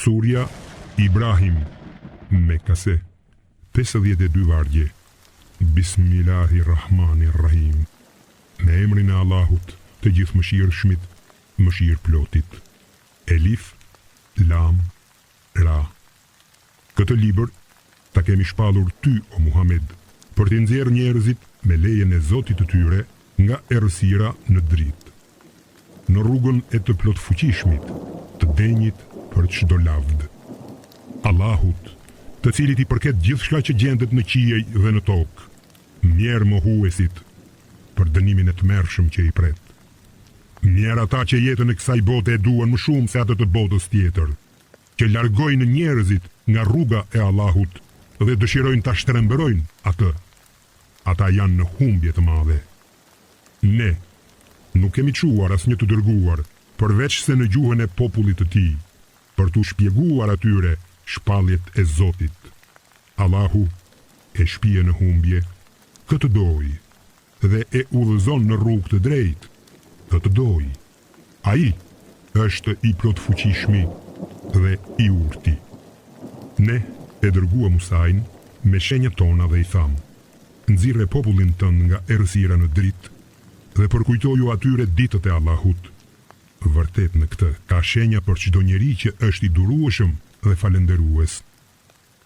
Surja Ibrahim, Mekase, 52 vargje. Bismillahirrahmanirrahim. Me emrin e Allahut, të gjithë mëshirshmit, mëshirëplotit. Elif, Lam, Ra. Këtë libër ta kemi shpallur ty, o Muhammed, për t'i nxjerrë njerëzit me lejen e Zotit të tyre nga errësira në dritë, në rrugën e të plotfuqishmit, të denjit për çdo lavd. Allahut, të cilit i përket gjithçka që gjendet në qiej dhe në tokë, mjerë mohuesit për dënimin e tmerrshëm që i pret. Mjerë ata që jetën e kësaj bote e duan më shumë se atë të botës tjetër, që largojnë njerëzit nga rruga e Allahut dhe dëshirojnë ta shtrembërojnë atë. Ata janë në humbje të madhe. Ne nuk kemi çuar asnjë të dërguar, përveç se në gjuhën e popullit të tij, për t'u shpjeguar atyre shpalljet e Zotit. Allahu e shpije në humbje këtë doj dhe e udhëzon në rrugë të drejtë këtë doj. Ai është i plotfuqishmi dhe i urti. Ne e dërgua Musain me shenjat tona dhe i tham: nxirre popullin tënd nga errësira në dritë dhe përkujtoju atyre ditët e Allahut. Vërtet në këtë ka shenja për çdo njeri që është i durueshëm dhe falënderues.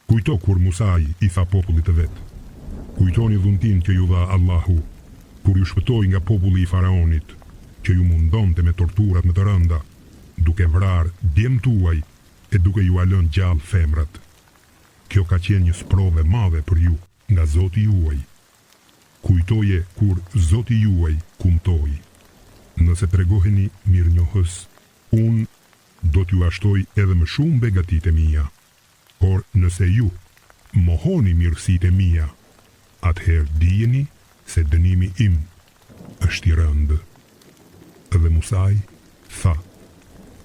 Kujto kur Musai i tha popullit të vet: kujtoni dhuntin që ju dha Allahu kur ju shpëtoi nga populli i Faraonit, që ju mundonte me torturat më të rënda, duke vrarë djemt tuaj e duke ju lënë gjallë femrat. Kjo ka qenë një sprove madhe për ju nga Zoti juaj. Kujtoje kur Zoti juaj kumtoi: nëse tregoheni mirënjohës, unë do t'ju ashtoj edhe më shumë begatit e mia. Por nëse ju mohoni mirësitë e mia, atëherë dijeni se dënimi im është i rëndë. Dhe Musai tha: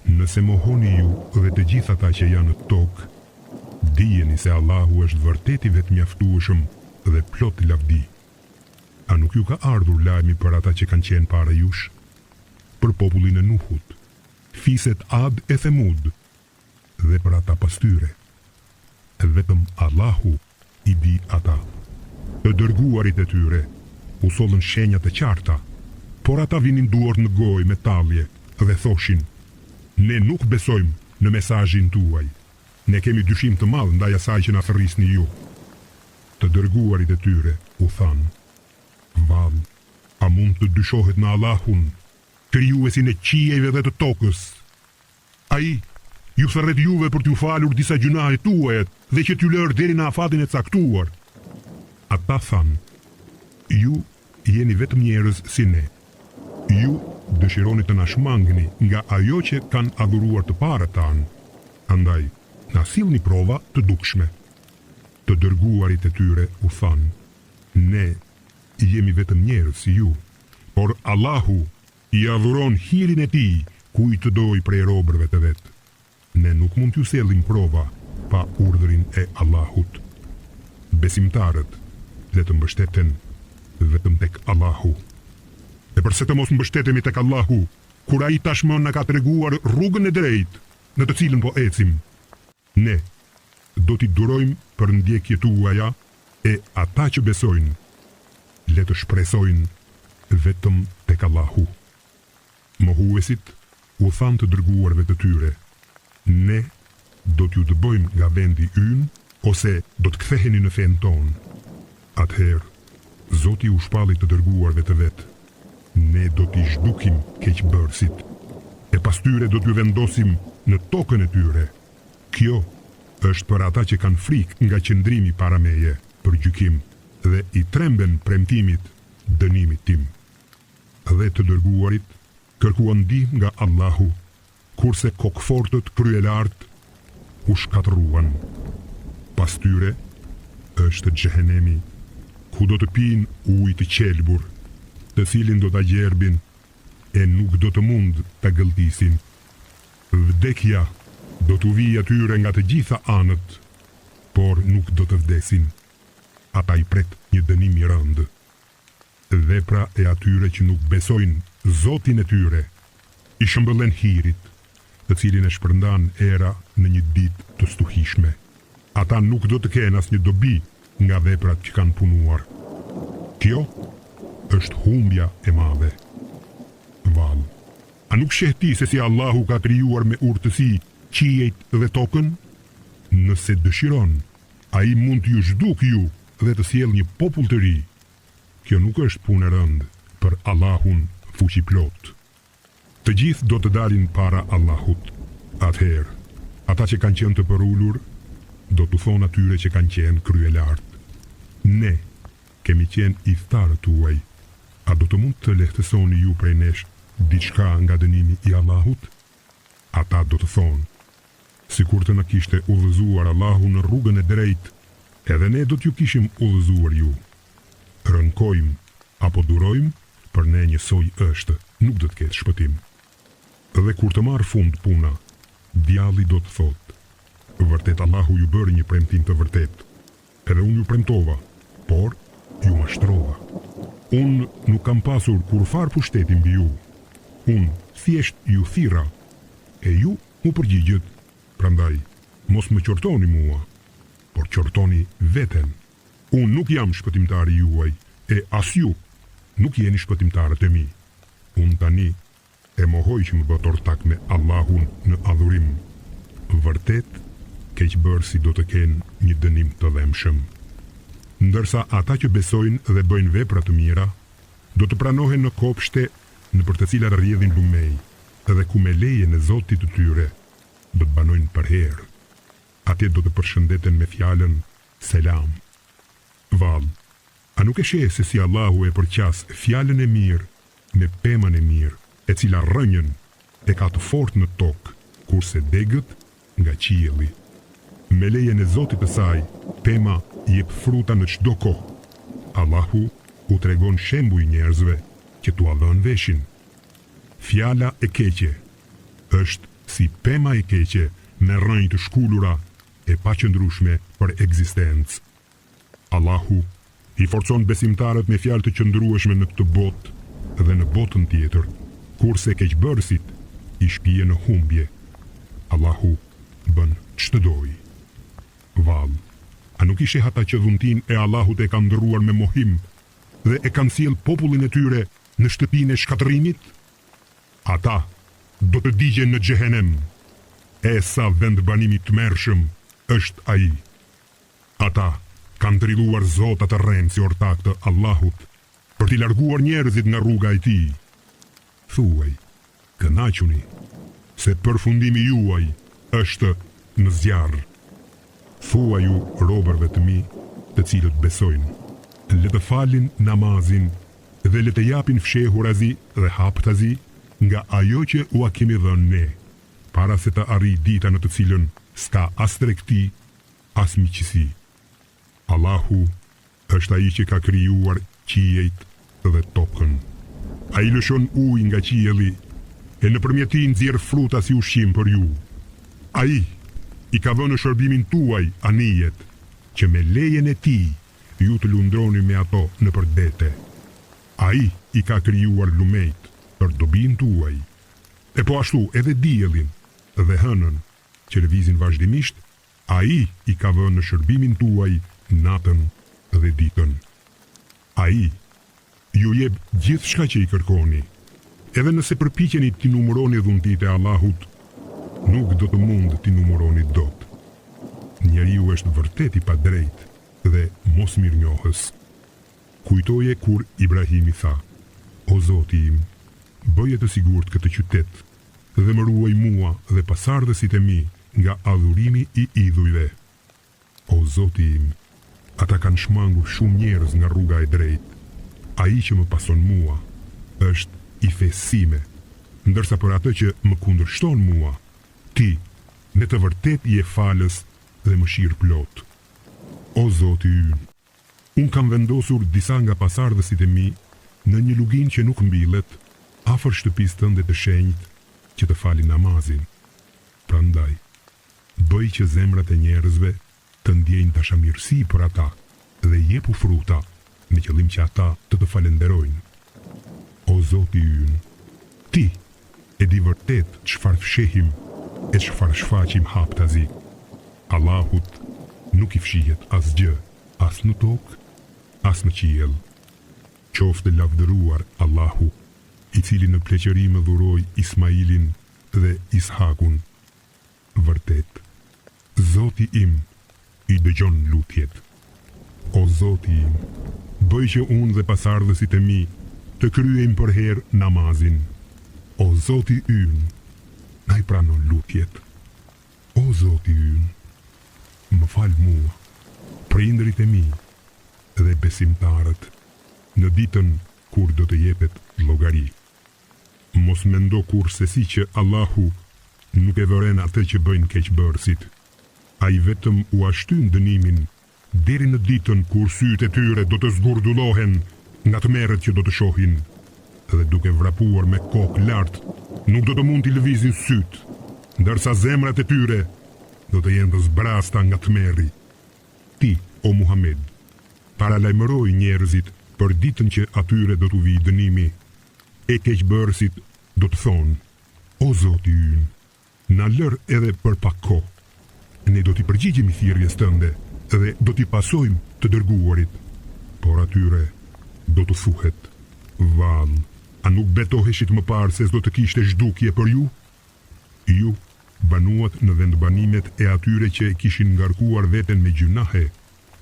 nëse mohoni ju dhe të gjithë ata që janë në tokë, dijeni se Allahu është vërtet i vetëmjaftueshëm dhe plot lavdi. A nuk ju ka ardhur lajmi për ata që kanë qenë para jush? Për popullin e Nuhut, fiset Ad e Themud, dhe për ata pas tyre. Vetëm Allahu i di ata. Të dërguarit e tyre u sollën shenjat e qarta, por ata vinin duar në gojë me tallje dhe thoshin: ne nuk besojmë në mesazhin tuaj. Ne kemi dyshim të madh ndaj asaj që na thërrisni ju. Të dërguarit e tyre u thanë: vallë, a mund të dyshohet në Allahun, krijuesin e qiejve dhe të tokës? Ai ju thërret juve për t'ju falur disa gjunahe tuajet dhe që t'ju lërë deri në afatin e caktuar. Ata thanë: ju jeni vetëm njerëz si ne. Ju dëshironi të na shmangni nga ajo që kanë adhuruar të parët tanë. Andaj, na sillni prova të dukshme. Të dërguarit e tyre u thanë: ne jemi vetëm njerëz si ju, por Allahu i adhuron hirin e tij kujt të doj prej robërve të vet. Ne nuk mund t'ju sellim prova pa urdhrin e Allahut. Besimtarët le të mbështeten vetëm tek Allahu. E përse të mos mbështetemi tek Allahu, kur ai tashmë na ka treguar rrugën e drejtë në të cilën po ecim? Ne do t'i durojmë për ndjekjet tuaja e ata që besojnë le të shpresojnë vetëm tek Allahu. Mohuesit u thanë të dërguarve të tyre: ne do t'ju dëbojmë nga vendi ynë, ose do të ktheheni në fen tonë. Atëherë Zoti u shpalli të dërguarve të vet: ne do t'i zhdukim keqbërësit, e pas tyre do t'ju vendosim në tokën e tyre. Kjo është për ata që kanë frikë nga qëndrimi para meje për gjykim dhe i tremben premtimit dënimit tim. Dhe të dërguarit kërkuan ndihmë nga Allahu, kurse kokfortët kryelart u shkatëruan. Pas tyre është xhehenemi, ku do të pinë ujë të qelbur, të cilin do ta gjerbin e nuk do të mund ta gëlltisin. Vdekja do t'u vijë atyre nga të gjitha anët, por nuk do të vdesin. Ata i pret një dënim i rëndë. Vepra e atyre që nuk besojnë Zotin e tyre i shëmbëllen hirit të cilin e shpërndan era në një ditë të stuhishme. Ata nuk do të kenë asnjë dobi nga veprat që kanë punuar. Kjo është humbja e madhe. Vallë, a nuk sheh ti se si Allahu ka krijuar me urtësi qiejt dhe tokën? Nëse dëshiron, ai mund t'ju zhduk ju dhe të sjell një popull të ri. Kjo nuk është punë e rëndë për Allahun fuqiplot. Të gjithë do të dalin para Allahut. Atëherë, ata që kanë qenë të përullur, do të thonë atyre që kanë qenë kryelartë: ne kemi qenë iftarët tuaj, a do të mund të lehtësoni ju prej nesh diçka nga dënimi i Allahut? Ata do të thonë: sikur të na kishte udhëzuar Allahu në rrugën e drejtë, edhe ne do t'ju kishim udhëzuar ju. Rënkojmë apo durojmë, për ne njësoj është, nuk do të ketë shpëtim. Dhe kur të marrë fund puna, djalli do të thotë: vërtet Allahu ju bëri një premtim të vërtet, edhe unë ju premtova, por ju mashtrova. Unë nuk kam pasur kurfar pushtetin mbi ju. Unë thjesht ju thirra, e ju mu përgjigjet. Prandaj, mos më qortoni mua, por qortoni veten. Unë nuk jam shpëtimtari juaj, e as ju nuk jeni shpëtimtarët e mi. Unë tani e mohoj që më bë ortak me Allahun në adhurim. Vërtet, keqbërësi do të kenë një dënim të dhemshëm. Ndërsa ata që besojnë dhe bëjnë vepra të mira, do të pranohen në kopshte në për të cilat rrjedhin lumej, edhe ku me lejen e Zotit të tyre do të banojnë për herë. Atje do të përshëndeten me fjalën selam. Vallë, a nuk e sheh se si Allahu e përqas fjalën e mirë me pemën e mirë, e cila rrënjën e ka të fortë në tokë, kurse degët nga qielli. Me lejen e Zotit të saj, pema jep fruta në çdo kohë. Allahu u tregon shembuj njerëzve që t'u dhënë veshin. Fjala e keqe është si pema e keqe me rrënjë të shkullura e paqëndrueshme për ekzistencë. Allahu i forcon besimtarët me fjalë të qëndrueshme në këtë botë dhe në botën tjetër, kurse keqbërësit i shpije në humbje. Allahu bën ç'të dojë. Vallë, a nuk i sheh ata që dhuntin e Allahut e kanë ndërruar me mohim dhe e kanë sjell popullin e tyre në shtëpinë e shkatërimit? Ata do të digjen në xhehenem. E sa vend banimi të tmerrshëm është ai. Ata kanë trilluar zota të rrem si ortak të Allahut për t'i larguar njerëzit nga rruga e tij. Thuaj, kënaquni, se përfundimi juaj është në zjarr. Thuaj ju robërve të mi, të cilët besojnë, le të falin namazin dhe le të japin fshehurazi dhe haptazi nga ajo që ua kemi dhënë ne, para se të arrijë dita në të cilën s'ka as tregti, as miqësi. Allahu është ai që ka krijuar qiejt dhe tokën. Ai lëshon ujë nga qielli e nëpërmjet tij nxjerr fruta si ushqim për ju. Ai i ka vënë në shërbimin tuaj anijet, që me lejen e tij ju të lundroni me ato nëpër dete. Ai i ka krijuar lumejt për dobin tuaj, e po ashtu edhe diellin dhe hënën që lëvizin vazhdimisht. Ai i ka vënë në shërbimin tuaj natën dhe ditën. Ai ju jep gjithçka që i kërkoni. Edhe nëse përpiqeni t'i numëroni dhuntit e Allahut, nuk do të mund t'i numëroni dot. Njeriu është vërtet i padrejt dhe mos mirënjohës. Kujtoje kur Ibrahimi tha: o Zoti im, bëje të sigurt këtë qytet dhe më ruaj mua dhe pasardhësit e mi nga adhurimi i idhujve. O Zoti im, ata kanë shmangur shumë njerëz nga rruga e drejtë. Ai që më pason mua është i fesime, ndërsa për atë që më kundërshton mua, ti me të vërtet je falës dhe mëshirë plot. O Zoti ynë, unë kam vendosur disa nga pasardhësit e mi në një lugin që nuk mbillet, afër shtëpisë tënde të shenjtë, që të falin namazin. Prandaj, bëj që zemrat e njerëzve të ndjejnë dashamirësi për ata dhe jepu fruta me qëllim që ata të falenderojnë. O Zoti ynë, ti e di vërtet çfarë fshehim e çfarë shfaqim haptazi. Allahut nuk i fshihet asgjë, as në tokë, as në qiell. Qoftë lavdëruar Allahu, i cili në pleqëri më dhuroi Ismailin dhe Ishakun. Vërtet, Zoti im i dëgjon lutjet. O Zoti im, bëj që unë dhe pasardhësit e mi të kryejmë për herë namazin. O Zoti ynë, na i pranon lutjet. O Zoti ynë, më fal mua, prindërit e mi dhe besimtarët në ditën kur do të jepet llogari. Mos mendo kurse si që Allahu nuk e vëren atë që bëjnë keqbërësit. Ai vetëm u ashtyn dënimin deri në ditën kur sytë e tyre do të zgurdullohen nga tmerret që do të shohin, dhe duke vrapuar me kokë lart, nuk do të mund t'i lëvizin sytë, ndërsa zemrat e tyre do të jenë të zbrasta nga tmerri. Ti, o Muhammed, paralajmëroj njerëzit për ditën që atyre do t'u vijë dënimi. E keqbërësit do të thonë: O Zoti ynë, na lër edhe për pak kohë. Ne do t'i përgjigjemi thirrjes tënde dhe do t'i pasojmë të dërguarit. Por atyre do të thuhet: Vallë, a nuk betoheshit më parë se s'do të kishte zhdukje për ju? Ju banuat në vendbanimet e atyre që e kishin ngarkuar veten me gjunahe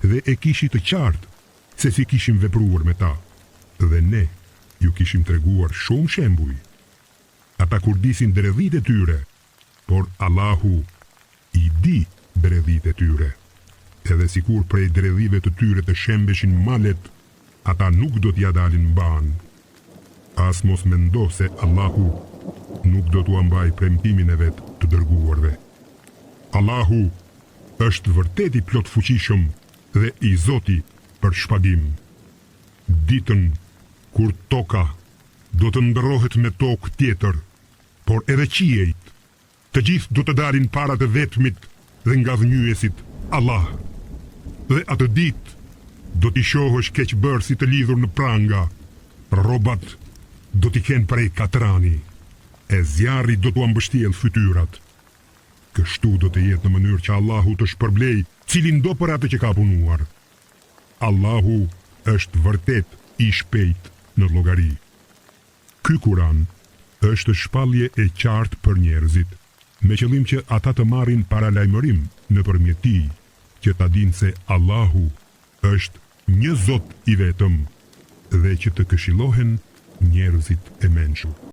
dhe e kishit të qartë se si kishim vepruar me ta. Dhe ne ju kishim treguar shumë shembuj. Ata kur disin dredhit e tyre, por Allahu i di dredhit e tyre. Edhe sikur prej dredhive të tyre të shembeshin malet, ata nuk do t'ja dalin mban. As mos mendo se Allahu nuk do t'u ambaj premtimin e vet të dërguarve. Allahu është vërtet i plot fuqishëm dhe i Zoti për shpagim. Ditën kur toka do të ndërrohet me tokë tjetër, por edhe qiejt, të gjithë do të dalin para të vetmit dhe nga dhënjuesit Allah. Dhe atë ditë do t'i shohësh keqbërësit të lidhur në pranga, rrobat do t'i kenë prej katrani, e zjarri do t'u ambështjellë fytyrat. Kështu do të jetë në mënyrë që Allahu të shpërblej cilin do për atë që ka punuar. Allahu është vërtet i shpejt në llogari. Ky Kur'an është shpallje e qartë për njerëzit, me qëllim që ata të marrin paralajmërim nëpërmjet tij, që ta dinë se Allahu është një Zot i vetëm dhe që të këshillohen njerëzit e mençur.